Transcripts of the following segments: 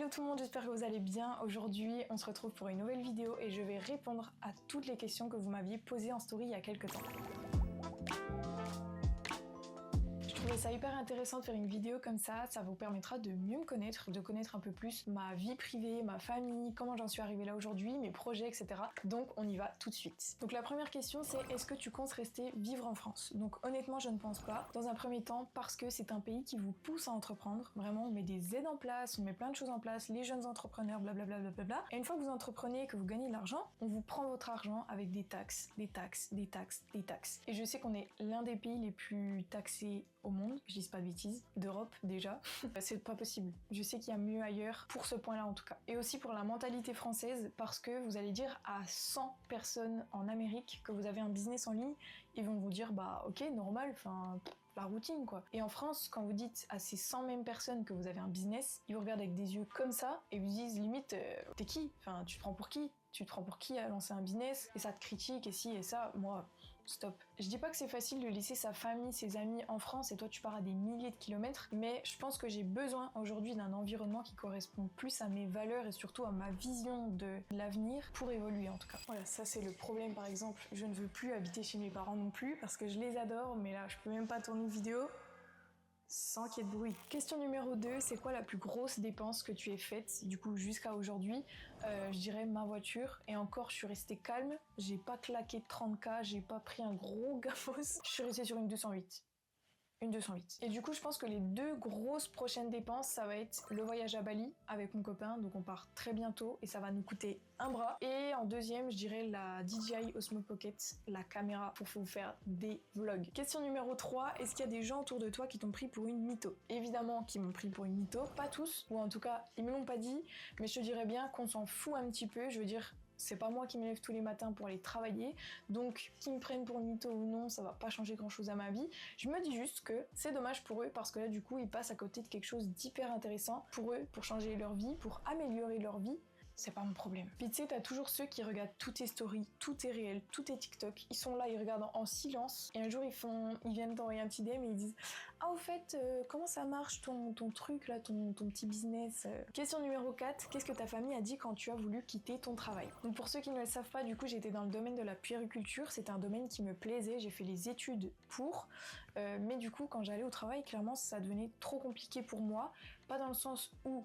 Hello tout le monde, j'espère que vous allez bien. Aujourd'hui, on se retrouve pour une nouvelle vidéo et je vais répondre à toutes les questions que vous m'aviez posées en story il y a quelques temps. Je trouvais ça hyper intéressant de faire une vidéo comme ça vous permettra de mieux me connaître, de connaître un peu plus ma vie privée, ma famille, comment j'en suis arrivée là aujourd'hui, mes projets, etc. Donc on y va tout de suite. Donc la première question c'est est-ce que tu comptes rester vivre en France? Donc honnêtement je ne pense pas. Dans un premier temps parce que c'est un pays qui vous pousse à entreprendre. Vraiment on met des aides en place, on met plein de choses en place, les jeunes entrepreneurs, blablabla. Blablabla. Et une fois que vous entreprenez et que vous gagnez de l'argent, on vous prend votre argent avec des taxes, des taxes, des taxes, des taxes. Et je sais qu'on est l'un des pays les plus taxés au monde, je dis pas de bêtises, d'Europe déjà. C'est pas possible. Je sais qu'il y a mieux ailleurs pour ce point-là en tout cas. Et aussi pour la mentalité française parce que vous allez dire à 100 personnes en Amérique que vous avez un business en ligne, ils vont vous dire bah ok normal, enfin la routine quoi. Et en France, quand vous dites à ces 100 mêmes personnes que vous avez un business, ils vous regardent avec des yeux comme ça et vous disent limite t'es qui? Enfin tu te prends pour qui? Tu te prends pour qui à lancer un business? Et ça te critique et ci et ça, moi, stop. Je dis pas que c'est facile de laisser sa famille, ses amis en France et toi tu pars à des milliers de kilomètres, mais je pense que j'ai besoin aujourd'hui d'un environnement qui correspond plus à mes valeurs et surtout à ma vision de l'avenir pour évoluer en tout cas. Voilà, ça c'est le problème par exemple. Je ne veux plus habiter chez mes parents non plus parce que je les adore, mais là je peux même pas tourner une vidéo sans qu'il y ait de bruit. Question numéro 2, c'est quoi la plus grosse dépense que tu aies faite, du coup jusqu'à aujourd'hui? Je dirais ma voiture, et encore je suis restée calme, j'ai pas claqué 30K, j'ai pas pris un gros gamos, je suis restée sur une 208. Une 208. Et du coup, je pense que les deux grosses prochaines dépenses, ça va être le voyage à Bali avec mon copain, donc on part très bientôt et ça va nous coûter un bras. Et en deuxième, je dirais la DJI Osmo Pocket, la caméra pour vous faire des vlogs. Question numéro 3, est-ce qu'il y a des gens autour de toi qui t'ont pris pour une mytho? Évidemment qui m'ont pris pour une mytho, pas tous, ou en tout cas, ils me l'ont pas dit, mais je te dirais bien qu'on s'en fout un petit peu, je veux dire, c'est pas moi qui me lève tous les matins pour aller travailler, donc qu'ils me prennent pour une mytho ou non, ça va pas changer grand chose à ma vie. Je me dis juste que c'est dommage pour eux parce que là du coup ils passent à côté de quelque chose d'hyper intéressant pour eux, pour changer leur vie, pour améliorer leur vie. C'est pas mon problème. Puis tu sais, t'as toujours ceux qui regardent toutes tes stories, tous tes réels, tous tes TikTok. Ils sont là, ils regardent en silence. Et un jour, ils viennent t'envoyer un petit DM et ils disent « Ah, au fait, comment ça marche ton truc là, ton petit business ?» Question numéro 4. Qu'est-ce que ta famille a dit quand tu as voulu quitter ton travail? Donc pour ceux qui ne le savent pas, du coup, j'étais dans le domaine de la puériculture. C'était un domaine qui me plaisait. J'ai fait les études pour. Mais du coup, quand j'allais au travail, clairement, ça devenait trop compliqué pour moi. Pas dans le sens où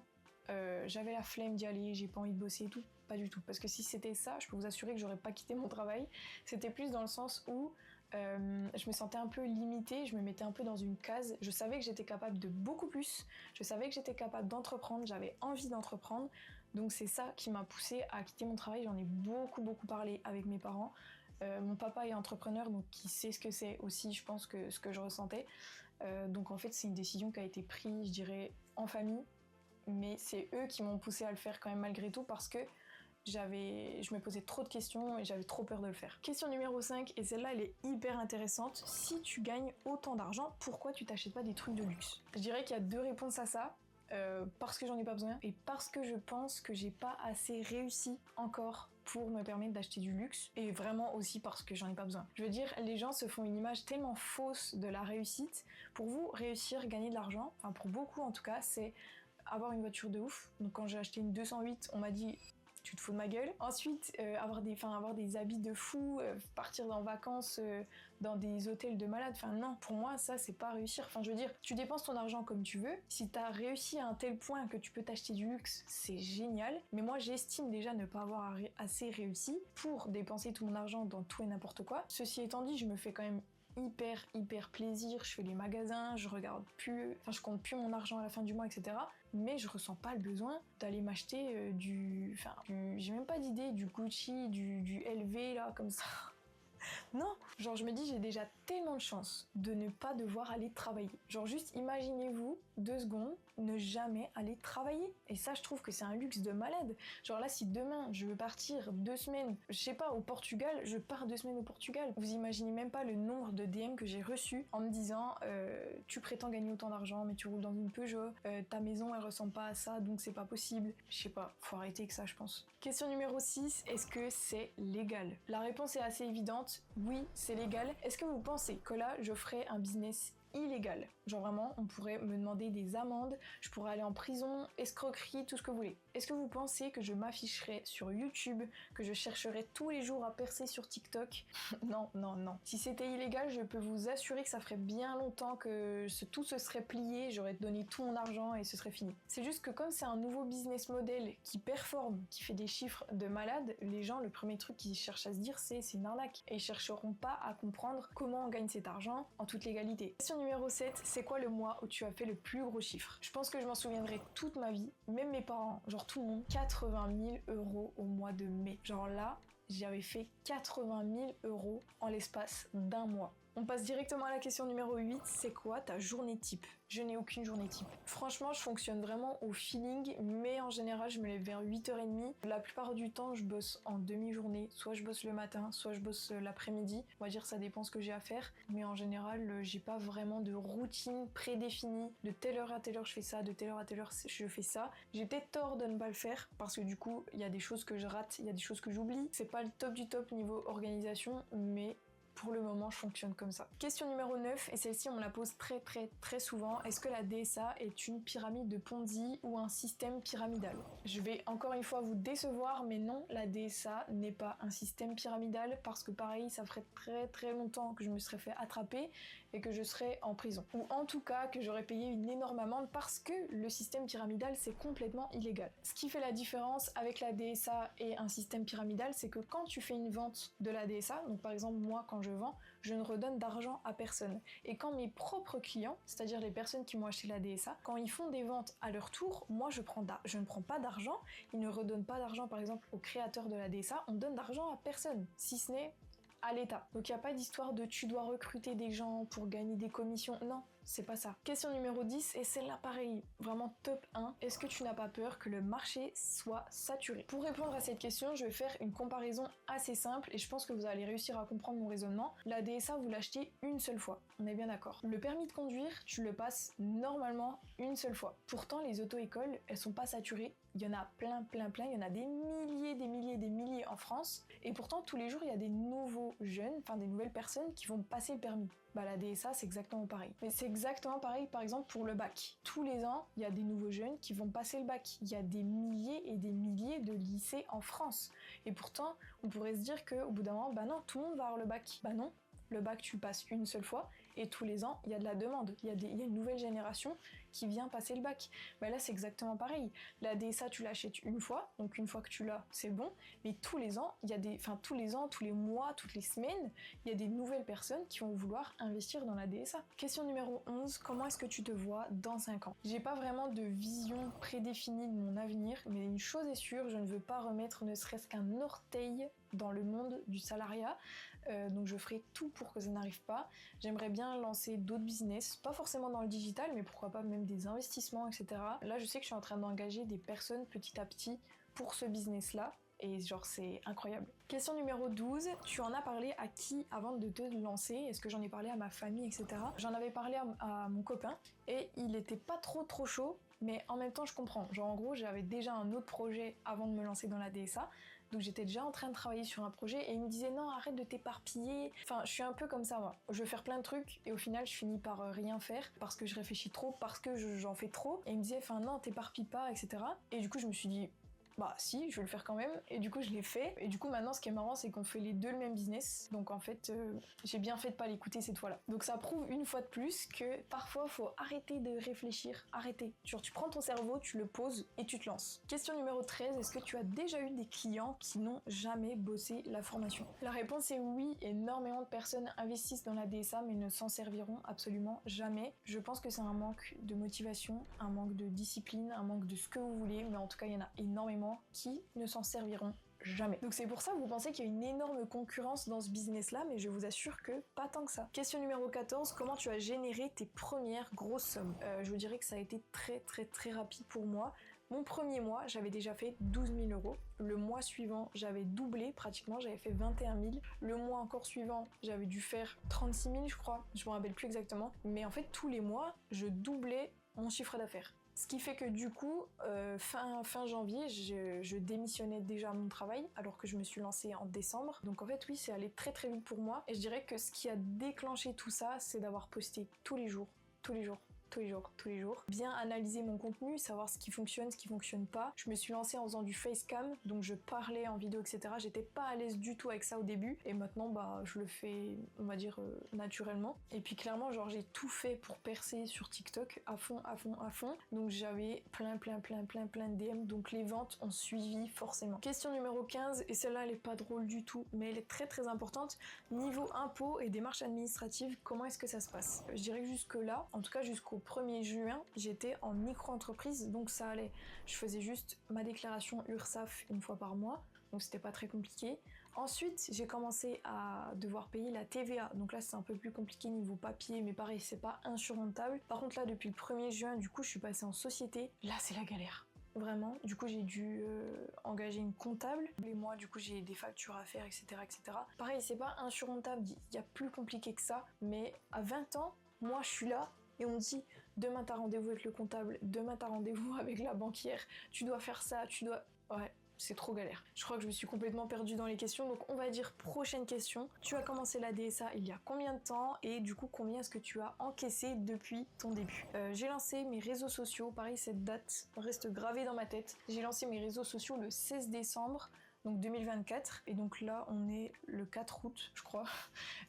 j'avais la flemme d'y aller, j'ai pas envie de bosser et tout, pas du tout. Parce que si c'était ça, je peux vous assurer que j'aurais pas quitté mon travail. C'était plus dans le sens où je me sentais un peu limitée, je me mettais un peu dans une case. Je savais que j'étais capable de beaucoup plus, je savais que j'étais capable d'entreprendre, j'avais envie d'entreprendre. Donc c'est ça qui m'a poussée à quitter mon travail. J'en ai beaucoup parlé avec mes parents. Mon papa est entrepreneur, donc il sait ce que c'est aussi, je pense, que ce que je ressentais. Donc en fait, c'est une décision qui a été prise, je dirais, en famille. Mais c'est eux qui m'ont poussé à le faire quand même malgré tout parce que je me posais trop de questions et j'avais trop peur de le faire. Question numéro 5, et celle-là elle est hyper intéressante. Si tu gagnes autant d'argent, pourquoi tu t'achètes pas des trucs de luxe? Je dirais qu'il y a deux réponses à ça. Parce que j'en ai pas besoin et parce que je pense que j'ai pas assez réussi encore pour me permettre d'acheter du luxe, et vraiment aussi parce que j'en ai pas besoin. Je veux dire, les gens se font une image tellement fausse de la réussite. Pour vous, réussir, gagner de l'argent, enfin pour beaucoup en tout cas, c'est avoir une voiture de ouf. Donc quand j'ai acheté une 208, on m'a dit tu te fous de ma gueule. Ensuite, avoir des habits de fou, partir en vacances dans des hôtels de malades. Enfin non, pour moi ça c'est pas réussir. Enfin je veux dire, tu dépenses ton argent comme tu veux. Si t'as réussi à un tel point que tu peux t'acheter du luxe, c'est génial. Mais moi j'estime déjà ne pas avoir assez réussi pour dépenser tout mon argent dans tout et n'importe quoi. Ceci étant dit, je me fais quand même hyper plaisir, je fais les magasins, je compte plus mon argent à la fin du mois, etc. Mais je ressens pas le besoin d'aller m'acheter j'ai même pas d'idée, du Gucci, du LV là, comme ça. Non, genre je me dis j'ai déjà tellement de chance de ne pas devoir aller travailler. Genre juste imaginez-vous 2 secondes ne jamais aller travailler. Et ça je trouve que c'est un luxe de malade. Genre là si demain je veux partir 2 semaines, je sais pas, au Portugal, je pars 2 semaines au Portugal. Vous imaginez même pas le nombre de DM que j'ai reçus en me disant tu prétends gagner autant d'argent mais tu roules dans une Peugeot, ta maison elle ressemble pas à ça donc c'est pas possible. Je sais pas, faut arrêter avec ça je pense. Question numéro 6, est-ce que c'est légal? La réponse est assez évidente. Oui, c'est légal. Est-ce que vous pensez que là, je ferais un business illégal? Genre vraiment, on pourrait me demander des amendes, je pourrais aller en prison, escroquerie, tout ce que vous voulez. Est-ce que vous pensez que je m'afficherai sur YouTube, que je chercherai tous les jours à percer sur TikTok? Non, non, non. Si c'était illégal, je peux vous assurer que ça ferait bien longtemps que tout se serait plié, j'aurais donné tout mon argent et ce serait fini. C'est juste que comme c'est un nouveau business model qui performe, qui fait des chiffres de malade, les gens, le premier truc qu'ils cherchent à se dire, c'est une arnaque. Et ils chercheront pas à comprendre comment on gagne cet argent en toute légalité. Question numéro 7, c'est quoi le mois où tu as fait le plus gros chiffre? Je pense que je m'en souviendrai toute ma vie, même mes parents, genre tout le monde, 80 000 € au mois de mai. Genre là, j'avais fait 80 000 € en l'espace d'un mois. On passe directement à la question numéro 8, c'est quoi ta journée type? Je n'ai aucune journée type. Franchement, je fonctionne vraiment au feeling, mais en général, je me lève vers 8h30. La plupart du temps, je bosse en demi-journée. Soit je bosse le matin, soit je bosse l'après-midi. On va dire ça dépend ce que j'ai à faire. Mais en général, j'ai pas vraiment de routine prédéfinie. De telle heure à telle heure, je fais ça. De telle heure à telle heure, je fais ça. J'ai peut-être tort de ne pas le faire parce que du coup, il y a des choses que je rate, il y a des choses que j'oublie. C'est pas le top du top niveau organisation, mais pour le moment, je fonctionne comme ça. Question numéro 9, et celle-ci on me la pose très souvent. Est-ce que la DSA est une pyramide de Ponzi ou un système pyramidal? Je vais encore une fois vous décevoir, mais non, la DSA n'est pas un système pyramidal parce que pareil, ça ferait très longtemps que je me serais fait attraper et que je serais en prison. Ou en tout cas que j'aurais payé une énorme amende parce que le système pyramidal c'est complètement illégal. Ce qui fait la différence avec la DSA et un système pyramidal, c'est que quand tu fais une vente de la DSA, donc par exemple moi quand je vends, je ne redonne d'argent à personne. Et quand mes propres clients, c'est-à-dire les personnes qui m'ont acheté la DSA, quand ils font des ventes à leur tour, moi je ne prends pas d'argent, ils ne redonnent pas d'argent par exemple au créateur de la DSA, on donne d'argent à personne, si ce n'est à l'État. Donc il n'y a pas d'histoire de tu dois recruter des gens pour gagner des commissions, non. C'est pas ça. Question numéro 10, et celle-là pareil, vraiment top 1. Est-ce que tu n'as pas peur que le marché soit saturé? Pour répondre à cette question, je vais faire une comparaison assez simple et je pense que vous allez réussir à comprendre mon raisonnement. La DSA, vous l'achetez une seule fois, on est bien d'accord. Le permis de conduire, tu le passes normalement une seule fois. Pourtant, les auto-écoles, elles sont pas saturées. Il y en a plein, il y en a des milliers en France. Et pourtant, tous les jours, il y a des nouveaux jeunes, enfin des nouvelles personnes qui vont passer le permis. Bah la DSA, c'est exactement pareil. Mais c'est exactement pareil, par exemple, pour le bac. Tous les ans, il y a des nouveaux jeunes qui vont passer le bac. Il y a des milliers et des milliers de lycées en France. Et pourtant, on pourrait se dire qu'au bout d'un moment, bah non, tout le monde va avoir le bac. Bah non, le bac, tu le passes une seule fois. Et tous les ans, il y a de la demande. Il y a une nouvelle génération qui vient passer le bac. Bah là, c'est exactement pareil. La DSA, tu l'achètes une fois. Donc une fois que tu l'as, c'est bon. Mais tous les ans, tous les mois, toutes les semaines, il y a des nouvelles personnes qui vont vouloir investir dans la DSA. Question numéro 11. Comment est-ce que tu te vois dans 5 ans? J'ai pas vraiment de vision prédéfinie de mon avenir, mais une chose est sûre, je ne veux pas remettre ne serait-ce qu'un orteil dans le monde du salariat. Donc je ferai tout pour que ça n'arrive pas. J'aimerais bien lancer d'autres business, pas forcément dans le digital, mais pourquoi pas même des investissements, etc. Là, je sais que je suis en train d'engager des personnes petit à petit pour ce business-là. Et genre c'est incroyable. Question numéro 12, tu en as parlé à qui avant de te lancer? Est-ce que j'en ai parlé à ma famille, etc. J'en avais parlé à mon copain et il était pas trop chaud, mais en même temps je comprends. Genre en gros j'avais déjà un autre projet avant de me lancer dans la DSA. Donc j'étais déjà en train de travailler sur un projet et il me disait non, arrête de t'éparpiller. Enfin, je suis un peu comme ça moi. Je veux faire plein de trucs et au final je finis par rien faire parce que je réfléchis trop, parce que j'en fais trop. Et il me disait enfin non, t'éparpille pas, etc. Et du coup je me suis dit bah si, je vais le faire quand même. Et du coup je l'ai fait. Et du coup maintenant ce qui est marrant c'est qu'on fait les deux le même business. Donc en fait j'ai bien fait de pas l'écouter cette fois-là. Donc ça prouve une fois de plus que parfois faut arrêter de réfléchir. Arrêter. Genre tu prends ton cerveau, tu le poses et tu te lances. Question numéro 13, est-ce que tu as déjà eu des clients qui n'ont jamais bossé la formation? La réponse est oui, énormément de personnes investissent dans la DSA mais ne s'en serviront absolument jamais. Je pense que c'est un manque de motivation, un manque de discipline, un manque de ce que vous voulez, mais en tout cas il y en a énormément qui ne s'en serviront jamais. Donc c'est pour ça que vous pensez qu'il y a une énorme concurrence dans ce business-là, mais je vous assure que pas tant que ça. Question numéro 14, comment tu as généré tes premières grosses sommes? Je vous dirais que ça a été très rapide pour moi. Mon premier mois, j'avais déjà fait 12 000 €. Le mois suivant, j'avais doublé pratiquement, j'avais fait 21 000. Le mois encore suivant, j'avais dû faire 36 000 je crois, je me rappelle plus exactement. Mais en fait, tous les mois, je doublais mon chiffre d'affaires. Ce qui fait que du coup, fin janvier, je démissionnais déjà mon travail alors que je me suis lancée en décembre. Donc en fait oui, c'est allé très vite pour moi. Et je dirais que ce qui a déclenché tout ça, c'est d'avoir posté tous les jours. tous les jours. Tous les jours, tous les jours. Bien analyser mon contenu, savoir ce qui fonctionne pas. Je me suis lancée en faisant du facecam, donc je parlais en vidéo, etc. J'étais pas à l'aise du tout avec ça au début, et maintenant bah je le fais, on va dire naturellement. Et puis clairement, genre j'ai tout fait pour percer sur TikTok à fond. Donc j'avais plein de DM, donc les ventes ont suivi forcément. Question numéro 15, et celle-là elle est pas drôle du tout, mais elle est très importante. Niveau impôts et démarches administratives, comment est-ce que ça se passe? Je dirais que jusque là, en tout cas jusqu'au 1er juin, j'étais en micro-entreprise, donc ça allait. Je faisais juste ma déclaration URSSAF une fois par mois, donc c'était pas très compliqué. Ensuite, j'ai commencé à devoir payer la TVA, donc là c'est un peu plus compliqué niveau papier, mais pareil, c'est pas insurmontable. Par contre là, depuis le 1er juin, du coup, je suis passée en société. Là, c'est la galère. Vraiment, du coup j'ai dû engager une comptable. Les mois, du coup j'ai des factures à faire, etc. Pareil, c'est pas insurmontable, il y a plus compliqué que ça, mais à 20 ans, moi je suis là, et on me dit, demain t'as rendez-vous avec le comptable, demain t'as rendez-vous avec la banquière, tu dois faire ça, tu dois... Ouais, c'est trop galère. Je crois que je me suis complètement perdue dans les questions, donc on va dire prochaine question. Tu as commencé la DSA il y a combien de temps, et du coup combien est-ce que tu as encaissé depuis ton début? J'ai lancé mes réseaux sociaux, pareil cette date reste gravée dans ma tête. J'ai lancé mes réseaux sociaux le 16 décembre, donc 2024, et donc là on est le 4 août je crois.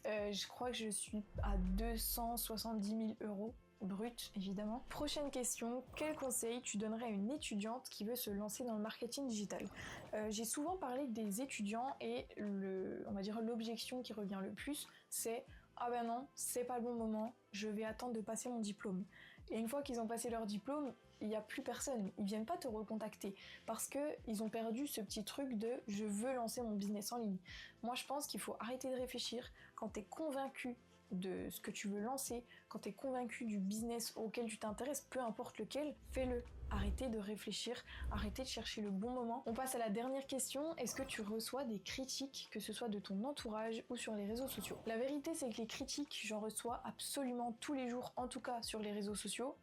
Je crois que je suis à 270 000 € brut évidemment. Prochaine question, quel conseil tu donnerais à une étudiante qui veut se lancer dans le marketing digital? J'ai souvent parlé des étudiants, et on va dire l'objection qui revient le plus, c'est ah ben non, c'est pas le bon moment, je vais attendre de passer mon diplôme. Et une fois qu'ils ont passé leur diplôme, il n'y a plus personne, ils viennent pas te recontacter parce que ils ont perdu ce petit truc de je veux lancer mon business en ligne. Moi je pense qu'il faut arrêter de réfléchir. Quand tu es convaincu de ce que tu veux lancer, quand tu es convaincu du business auquel tu t'intéresses, peu importe lequel, fais-le. Arrêtez de réfléchir, arrêtez de chercher le bon moment. On passe à la dernière question, est-ce que tu reçois des critiques, que ce soit de ton entourage ou sur les réseaux sociaux? La vérité c'est que les critiques, j'en reçois absolument tous les jours, en tout cas sur les réseaux sociaux.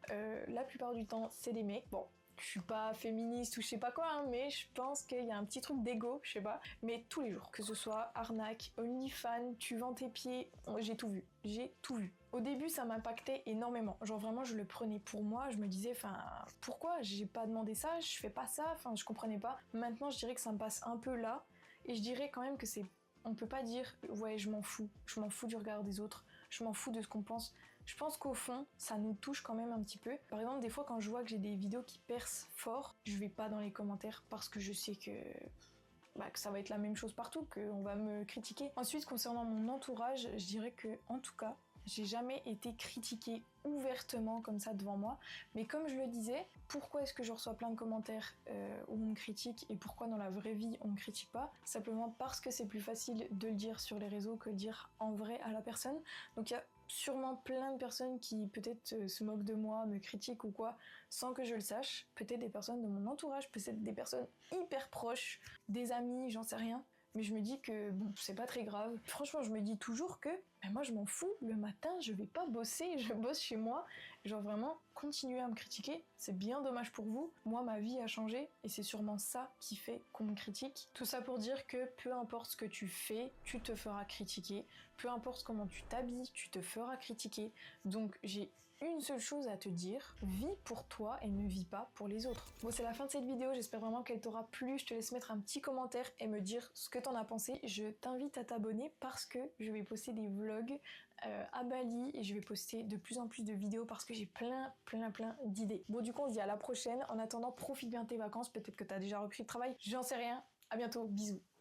La plupart du temps c'est des mecs, bon, je suis pas féministe ou je sais pas quoi, hein, mais je pense qu'il y a un petit truc d'ego, je sais pas, mais tous les jours, que ce soit arnaque, OnlyFans, tu vends tes pieds, j'ai tout vu, j'ai tout vu. Au début, ça m'impactait énormément. Genre vraiment, je le prenais pour moi. Je me disais, enfin, pourquoi j'ai pas demandé ça, je fais pas ça, enfin, je comprenais pas. Maintenant, je dirais que ça me passe un peu là, et je dirais quand même que c'est, on peut pas dire, ouais, je m'en fous du regard des autres, je m'en fous de ce qu'on pense. Je pense qu'au fond, ça nous touche quand même un petit peu. Par exemple, des fois, quand je vois que j'ai des vidéos qui percent fort, je vais pas dans les commentaires parce que je sais que ça va être la même chose partout, qu'on va me critiquer. Ensuite, concernant mon entourage, je dirais que, en tout cas, j'ai jamais été critiquée ouvertement comme ça devant moi, mais comme je le disais, pourquoi est-ce que je reçois plein de commentaires où on me critique, et pourquoi dans la vraie vie on me critique pas? Simplement parce que c'est plus facile de le dire sur les réseaux que de le dire en vrai à la personne. Donc il y a sûrement plein de personnes qui peut-être se moquent de moi, me critiquent ou quoi, sans que je le sache. Peut-être des personnes de mon entourage, peut-être des personnes hyper proches, des amis, j'en sais rien. Mais je me dis que bon, c'est pas très grave. Franchement, je me dis toujours que moi je m'en fous, le matin je vais pas bosser, je bosse chez moi. Genre vraiment, continuez à me critiquer, c'est bien dommage pour vous. Moi ma vie a changé, et c'est sûrement ça qui fait qu'on me critique. Tout ça pour dire que peu importe ce que tu fais, tu te feras critiquer. Peu importe comment tu t'habilles, tu te feras critiquer. Donc j'ai une seule chose à te dire, vis pour toi et ne vis pas pour les autres. Bon, c'est la fin de cette vidéo, j'espère vraiment qu'elle t'aura plu. Je te laisse mettre un petit commentaire et me dire ce que t'en as pensé. Je t'invite à t'abonner parce que je vais poster des vlogs à Bali, et je vais poster de plus en plus de vidéos parce que j'ai plein d'idées. Bon, du coup on se dit à la prochaine. En attendant, profite bien de tes vacances, peut-être que t'as déjà repris le travail, j'en sais rien. À bientôt, bisous.